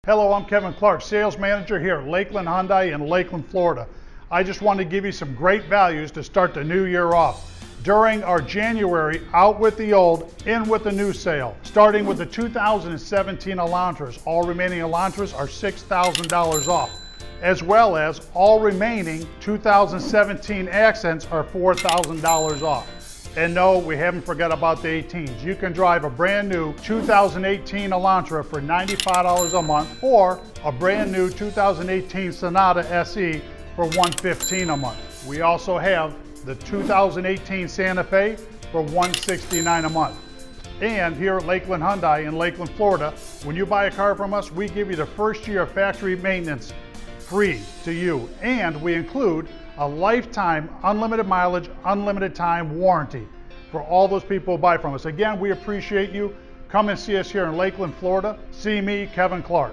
Hello, I'm Kevin Clark, sales manager here at Lakeland Hyundai in Lakeland, Florida. I just want to give you some great values to start the new year off. During our January out with the old, in with the new sale, starting with the 2017 Elantras. All remaining Elantras are $6,000 off, as well as all remaining 2017 Accents are $4,000 off. And no, we haven't forgot about the 18s. You can drive a brand new 2018 Elantra for $95 a month, or a brand new 2018 Sonata SE for $115 a month. We also have the 2018 Santa Fe for $169 a month. And here at Lakeland Hyundai in Lakeland, Florida, when you buy a car from us, we give you the first year of factory maintenance free to you. And we include a lifetime, unlimited mileage, unlimited time warranty for all those people who buy from us. Again, we appreciate you. Come and see us here in Lakeland, Florida. See me, Kevin Clark.